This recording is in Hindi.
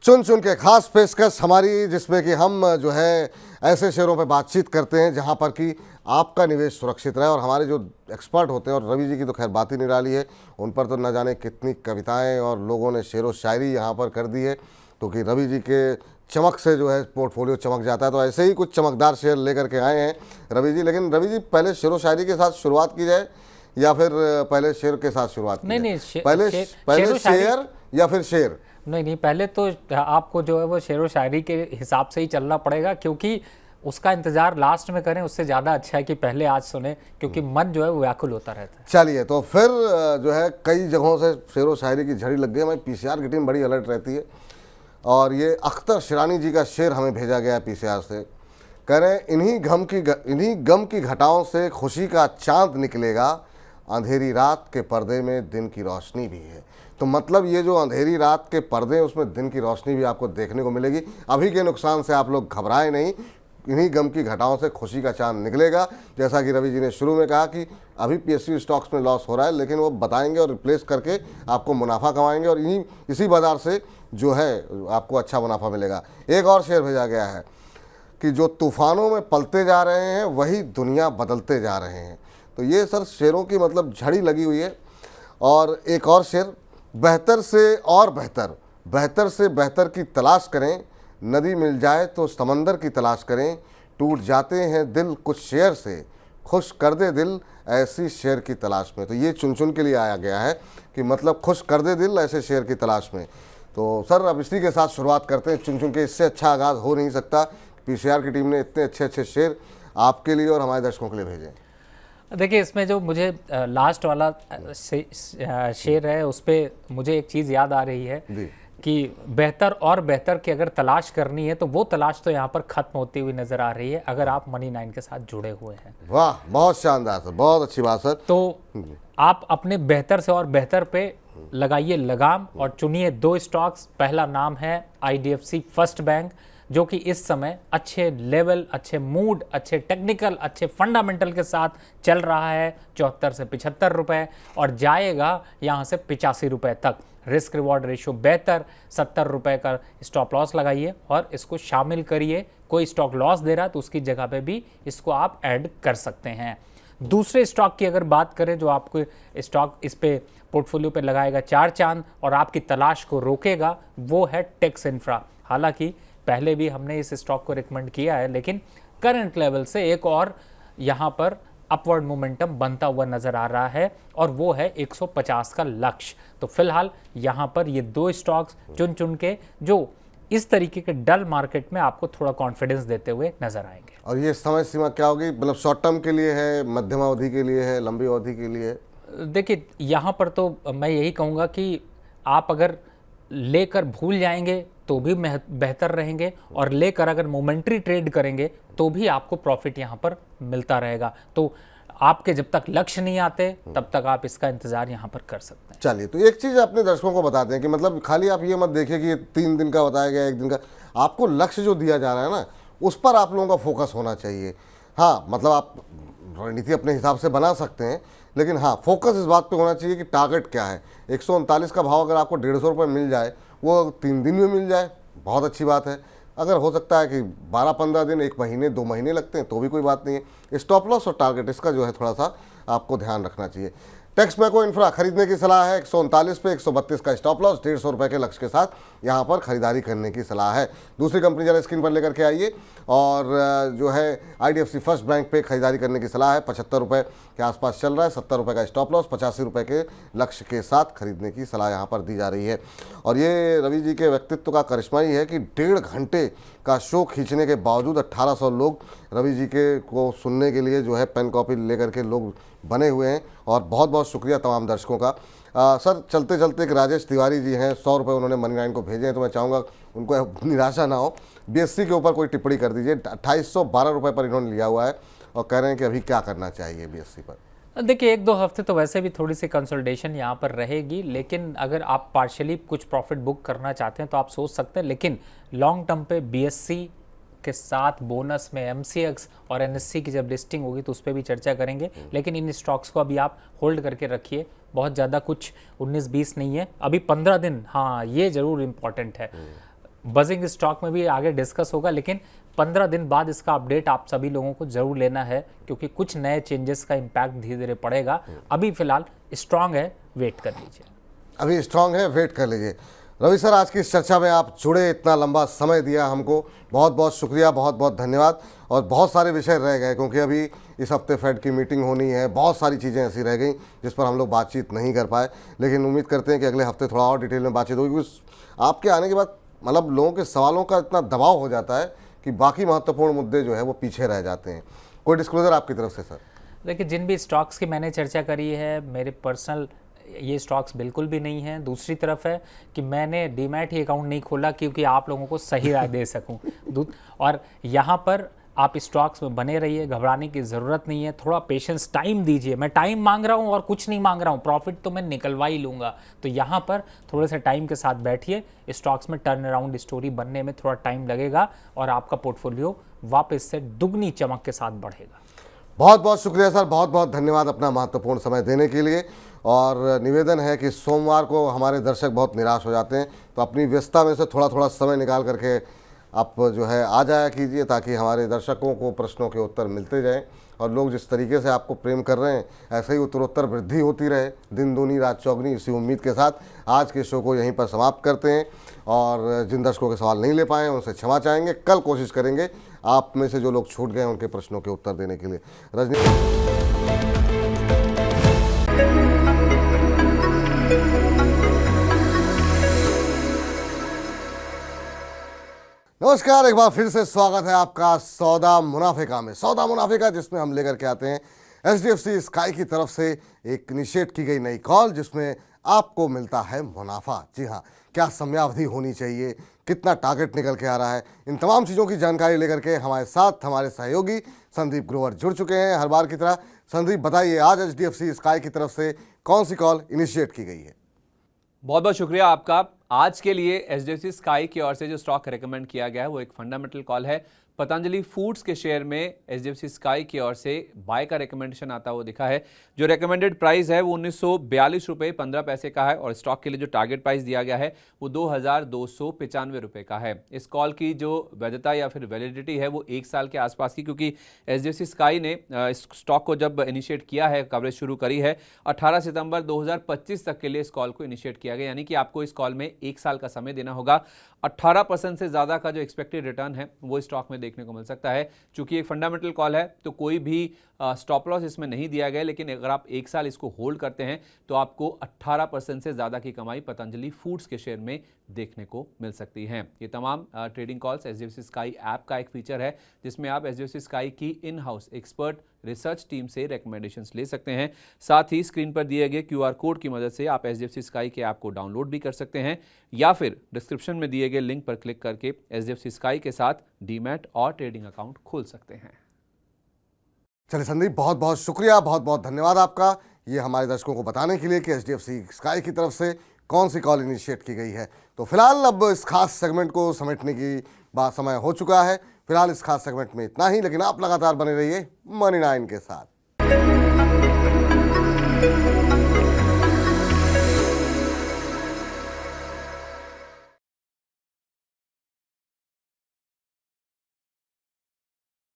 चुन चुन के खास पेशकश हमारी, जिसमें कि हम जो है ऐसे शेयरों पर बातचीत करते हैं जहां पर कि आपका निवेश सुरक्षित रहे। और हमारे जो एक्सपर्ट होते हैं, और रवि जी की तो खैर बात ही निराली है, उन पर तो न जाने कितनी कविताएं और लोगों ने शेर व शायरी यहाँ पर कर दी है, क्योंकि रवि जी के चमक से जो है पोर्टफोलियो चमक जाता है। तो ऐसे ही कुछ चमकदार शेयर लेकर के आए हैं रवि जी। लेकिन रवि जी, पहले शेर व शायरी के साथ शुरुआत की जाए या फिर पहले शेर के साथ शुरुआत की जाए? पहले शेयर या फिर शेर? नहीं, पहले तो आपको जो है वो शेर व शायरी के हिसाब से ही चलना पड़ेगा, क्योंकि उसका इंतजार लास्ट में करें उससे ज़्यादा अच्छा है कि पहले आज सुने, क्योंकि मन जो है वो व्याकुल होता रहता है। चलिए, तो फिर जो है कई जगहों से शेर व शायरी की झड़ी लग गई। हमारी पीसीआर की टीम बड़ी अलर्ट रहती है, और ये अख्तर शिरानी जी का शेर हमें भेजा गया है पीसीआर से। कह रहे हैं, इन्हीं गम की घटाओं से खुशी का चांद निकलेगा, अंधेरी रात के पर्दे में दिन की रोशनी भी है। तो मतलब ये जो अंधेरी रात के पर्दे हैं उसमें दिन की रोशनी भी आपको देखने को मिलेगी। अभी के नुकसान से आप लोग घबराएं नहीं, इन्हीं गम की घटाओं से खुशी का चांद निकलेगा। जैसा कि रवि जी ने शुरू में कहा कि अभी पीएसयू स्टॉक्स में लॉस हो रहा है, लेकिन वो बताएंगे और रिप्लेस करके आपको मुनाफा कमाएंगे, और इसी बाजार से जो है आपको अच्छा मुनाफा मिलेगा। एक और शेयर भेजा गया है कि जो तूफानों में पलते जा रहे हैं वही दुनिया बदलते जा रहे हैं। तो ये सर शेरों की मतलब झड़ी लगी हुई है। और एक और शेर, बेहतर से और बेहतर, बेहतर से बेहतर की तलाश करें, नदी मिल जाए तो समंदर की तलाश करें, टूट जाते हैं दिल कुछ शेर से, खुश कर दे दिल ऐसी शेर की तलाश में। तो ये चुन चुन के लिए आया गया है कि मतलब खुश कर दे दिल ऐसे शेर की तलाश में। तो सर अब इसी के साथ शुरुआत करते हैं चुन चुन के। इससे अच्छा आगाज़ हो नहीं सकता। पीसीआर की टीम ने इतने अच्छे अच्छे शेर आपके लिए और हमारे दर्शकों के लिए भेजे। देखिए, इसमें जो मुझे लास्ट वाला शेर है उस पर मुझे एक चीज़ याद आ रही है कि बेहतर और बेहतर की अगर तलाश करनी है तो वो तलाश तो यहाँ पर खत्म होती हुई नजर आ रही है अगर आप मनी 9 के साथ जुड़े हुए हैं। वाह, बहुत शानदार सर, बहुत अच्छी बात सर। तो आप अपने बेहतर से और बेहतर पे लगाइए लगाम और चुनिए 2 स्टॉक्स। पहला नाम है IDFC फर्स्ट बैंक, जो कि इस समय अच्छे लेवल, अच्छे मूड, अच्छे टेक्निकल, अच्छे फंडामेंटल के साथ चल रहा है 74 से 75 रुपए, और जाएगा यहाँ से 85 रुपए तक। रिस्क रिवॉर्ड रेशियो बेहतर, 70 रुपए का स्टॉप लॉस लगाइए और इसको शामिल करिए। कोई स्टॉक लॉस दे रहा है तो उसकी जगह पे भी इसको आप ऐड कर सकते हैं। दूसरे स्टॉक की अगर बात करें जो आपको स्टॉक इस पे पोर्टफोलियो पे लगाएगा 4 चांद और आपकी तलाश को रोकेगा, वो है टेक्स इंफ्रा। हालांकि पहले भी हमने इस स्टॉक को रिकमेंड किया है, लेकिन करंट लेवल से एक और यहाँ पर अपवर्ड मोमेंटम बनता हुआ नजर आ रहा है, और वो है 150 का लक्ष्य। तो फिलहाल यहाँ पर ये 2 स्टॉक्स चुन चुन के जो इस तरीके के डल मार्केट में आपको थोड़ा कॉन्फिडेंस देते हुए नजर आएंगे। और ये समय सीमा क्या होगी? मतलब शॉर्ट टर्म के लिए है, मध्यम अवधि के लिए है, लंबी अवधि के लिए? देखिए, यहाँ पर तो मैं यही कहूँगा कि आप अगर लेकर भूल जाएंगे तो भी बेहतर रहेंगे, और लेकर अगर मोमेंट्री ट्रेड करेंगे तो भी आपको प्रॉफिट यहाँ पर मिलता रहेगा। तो आपके जब तक लक्ष्य नहीं आते तब तक आप इसका इंतजार यहाँ पर कर सकते हैं। चलिए, तो एक चीज़ अपने दर्शकों को बताते हैं कि मतलब खाली आप ये मत देखिए कि 3 दिन का बताया गया, 1 दिन का। आपको लक्ष्य जो दिया जा रहा है ना, उस पर आप लोगों का फोकस होना चाहिए। हाँ, मतलब आप रणनीति अपने हिसाब से बना सकते हैं, लेकिन हाँ, फोकस इस बात पे होना चाहिए कि टारगेट क्या है। 139 का भाव अगर आपको 150 रुपये मिल जाए, वो 3 दिन में मिल जाए, बहुत अच्छी बात है। अगर हो सकता है कि 12-15 दिन, 1 महीने, 2 महीने लगते हैं तो भी कोई बात नहीं है। स्टॉप लॉस और टारगेट, इसका जो है थोड़ा सा आपको ध्यान रखना चाहिए। टेक्स मैको इंफ्रा खरीदने की सलाह है 139 पे, 132 का स्टॉप लॉस, 150 रुपये के लक्ष्य के साथ यहाँ पर खरीदारी करने की सलाह है। दूसरी कंपनी जरा स्क्रीन पर लेकर के आइए, और जो है IDFC फर्स्ट बैंक पे खरीदारी करने की सलाह है। 75 रुपये के आसपास चल रहा है, 70 रुपये का स्टॉप लॉस, 85 रुपये के लक्ष्य के साथ खरीदने की सलाह यहाँ पर दी जा रही है। और ये रवि जी के व्यक्तित्व का करिश्मा ही है कि 1.5 घंटे का शो खींचने के बावजूद 1800 लोग रवि जी के को सुनने के लिए जो है पेन कॉपी लेकर के लोग बने हुए हैं, और बहुत बहुत शुक्रिया तमाम दर्शकों का। सर, चलते चलते एक राजेश तिवारी जी हैं, 100 रुपये उन्होंने मनी 9 को भेजे हैं, तो मैं चाहूँगा उनको निराशा ना हो, BSC के ऊपर कोई टिप्पणी कर दीजिए। 2812 रुपये पर इन्होंने लिया हुआ है और कह रहे हैं कि अभी क्या करना चाहिए BSC पर। देखिए, 1-2 हफ्ते तो वैसे भी थोड़ी सी कंसोलिडेशन यहाँ पर रहेगी, लेकिन अगर आप पार्शियली कुछ प्रॉफिट बुक करना चाहते हैं तो आप सोच सकते हैं। लेकिन लॉन्ग टर्म पे BSC के साथ बोनस में MCX और NSE की जब लिस्टिंग होगी तो उस पर भी चर्चा करेंगे। लेकिन इन स्टॉक्स को अभी आप होल्ड करके रखिए, बहुत ज़्यादा कुछ 19-20 नहीं है, अभी 15 दिन। हाँ, ये ज़रूर इम्पॉर्टेंट है, बजिंग स्टॉक में भी आगे डिस्कस होगा, लेकिन 15 दिन बाद इसका अपडेट आप सभी लोगों को जरूर लेना है, क्योंकि कुछ नए चेंजेस का इम्पैक्ट धीरे धीरे पड़ेगा। अभी फिलहाल स्ट्रांग है, वेट कर लीजिए। अभी स्ट्रांग है, वेट कर लीजिए। रवि सर, आज की इस चर्चा में आप जुड़े, इतना लंबा समय दिया हमको, बहुत बहुत शुक्रिया, बहुत बहुत धन्यवाद। और बहुत सारे विषय रह गए, क्योंकि अभी इस हफ्ते फेड की मीटिंग होनी है, बहुत सारी चीज़ें ऐसी रह गई जिस पर हम लोग बातचीत नहीं कर पाए, लेकिन उम्मीद करते हैं कि अगले हफ्ते थोड़ा और डिटेल में बातचीत होगी, क्योंकि आपके आने के बाद मतलब लोगों के सवालों का इतना दबाव हो जाता है कि बाकी महत्वपूर्ण मुद्दे जो है वो पीछे रह जाते हैं। कोई डिस्क्लोजर आपकी तरफ से सर? देखिए, जिन भी स्टॉक्स की मैंने चर्चा करी है, मेरे पर्सनल ये स्टॉक्स बिल्कुल भी नहीं हैं। दूसरी तरफ है कि मैंने डीमैट ही अकाउंट नहीं खोला क्योंकि आप लोगों को सही राय दे सकूं। और यहाँ पर आप स्टॉक्स में बने रहिए, घबराने की ज़रूरत नहीं है, थोड़ा पेशेंस, टाइम दीजिए। मैं टाइम मांग रहा हूँ और कुछ नहीं मांग रहा हूँ, प्रॉफिट तो मैं निकलवा ही लूँगा। तो यहाँ पर थोड़े से टाइम के साथ बैठिए, स्टॉक्स में टर्न अराउंड स्टोरी बनने में थोड़ा टाइम लगेगा और आपका पोर्टफोलियो वापस से दुगनी चमक के साथ बढ़ेगा। बहुत बहुत शुक्रिया सर, बहुत बहुत धन्यवाद अपना महत्वपूर्ण समय देने के लिए। और निवेदन है कि सोमवार को हमारे दर्शक बहुत निराश हो जाते हैं, तो अपनी व्यस्तता में से थोड़ा थोड़ा समय निकाल करके आप जो है आ जाया कीजिए, ताकि हमारे दर्शकों को प्रश्नों के उत्तर मिलते जाएं और लोग जिस तरीके से आपको प्रेम कर रहे हैं ऐसे ही उत्तरोत्तर वृद्धि होती रहे, दिन दूनी रात चौगनी। इसी उम्मीद के साथ आज के शो को यहीं पर समाप्त करते हैं, और जिन दर्शकों के सवाल नहीं ले पाए उनसे क्षमा चाहेंगे। कल कोशिश करेंगे आप में से जो लोग छूट गए उनके प्रश्नों के उत्तर देने के लिए। नमस्कार, एक बार फिर से स्वागत है आपका सौदा मुनाफे में। सौदा मुनाफे जिसमें हम लेकर के आते हैं HDFC स्काई की तरफ से एक इनिशिएट की गई नई कॉल, जिसमें आपको मिलता है मुनाफा। जी हाँ, क्या समयावधि होनी चाहिए, कितना टारगेट निकल के आ रहा है, इन तमाम चीज़ों की जानकारी लेकर के हमारे साथ हमारे सहयोगी संदीप ग्रोवर जुड़ चुके हैं हर बार की तरह। संदीप, बताइए आज HDFC स्काई की तरफ से कौन सी कॉल इनिशिएट की गई है? बहुत बहुत शुक्रिया आपका। आज के लिए HDFC स्काई की ओर से जो स्टॉक रेकमेंड किया गया है वो एक फंडामेंटल कॉल है। पतंजलि फूड्स के शेयर में HDFC स्काई की ओर से बाय का रिकमेंडेशन आता हुआ दिखा है। जो रेकमेंडेड प्राइस है वो 1942 रुपये 15 पैसे का है, और स्टॉक के लिए जो टारगेट प्राइस दिया गया है वो 2295 रुपये का है। इस कॉल की जो वैधता या फिर वैलिडिटी है वो 1 साल के आसपास की, क्योंकि HDFC स्काई ने इस स्टॉक को जब इनिशिएट किया है, कवरेज शुरू करी है, 18 सितंबर 2025 तक के लिए इस कॉल को इनिशिएट किया गया। यानी कि आपको इस कॉल में 1 साल का समय देना होगा। 18% से ज़्यादा का जो एक्सपेक्टेड रिटर्न है वो स्टॉक में देखने को मिल सकता है। चूंकि एक फंडामेंटल कॉल है तो कोई भी स्टॉप लॉस इसमें नहीं दिया गया, लेकिन अगर आप 1 साल इसको होल्ड करते हैं तो आपको 18% से ज़्यादा की कमाई पतंजलि फूड्स के शेयर में देखने को मिल सकती है। ये तमाम trading calls HDFC sky app का एक फीचर है, जिसमें आप HDFC स्काई की in house expert research team से रिकमेंडेशंस ले सकते हैं। साथ ही स्क्रीन पर दिए गए QR कोड की मदद से आप HDFC स्काई के ऐप को डाउनलोड भी कर सकते हैं, या फिर डिस्क्रिप्शन में दिए गए लिंक पर क्लिक करके HDFC स्काई के साथ डीमैट और ट्रेडिंग अकाउंट खोल सकते हैं। चलिए संदीप, बहुत बहुत शुक्रिया, बहुत बहुत धन्यवाद आपका ये हमारे दर्शकों को बताने के लिए कि HDFC स्काई की तरफ से कौन सी कॉल इनिशिएट की गई है। तो फिलहाल अब इस खास सेगमेंट को समेटने की बात समय हो चुका है। फिलहाल इस खास सेगमेंट में इतना ही, लेकिन आप लगातार बने रहिए मनी 9 के साथ।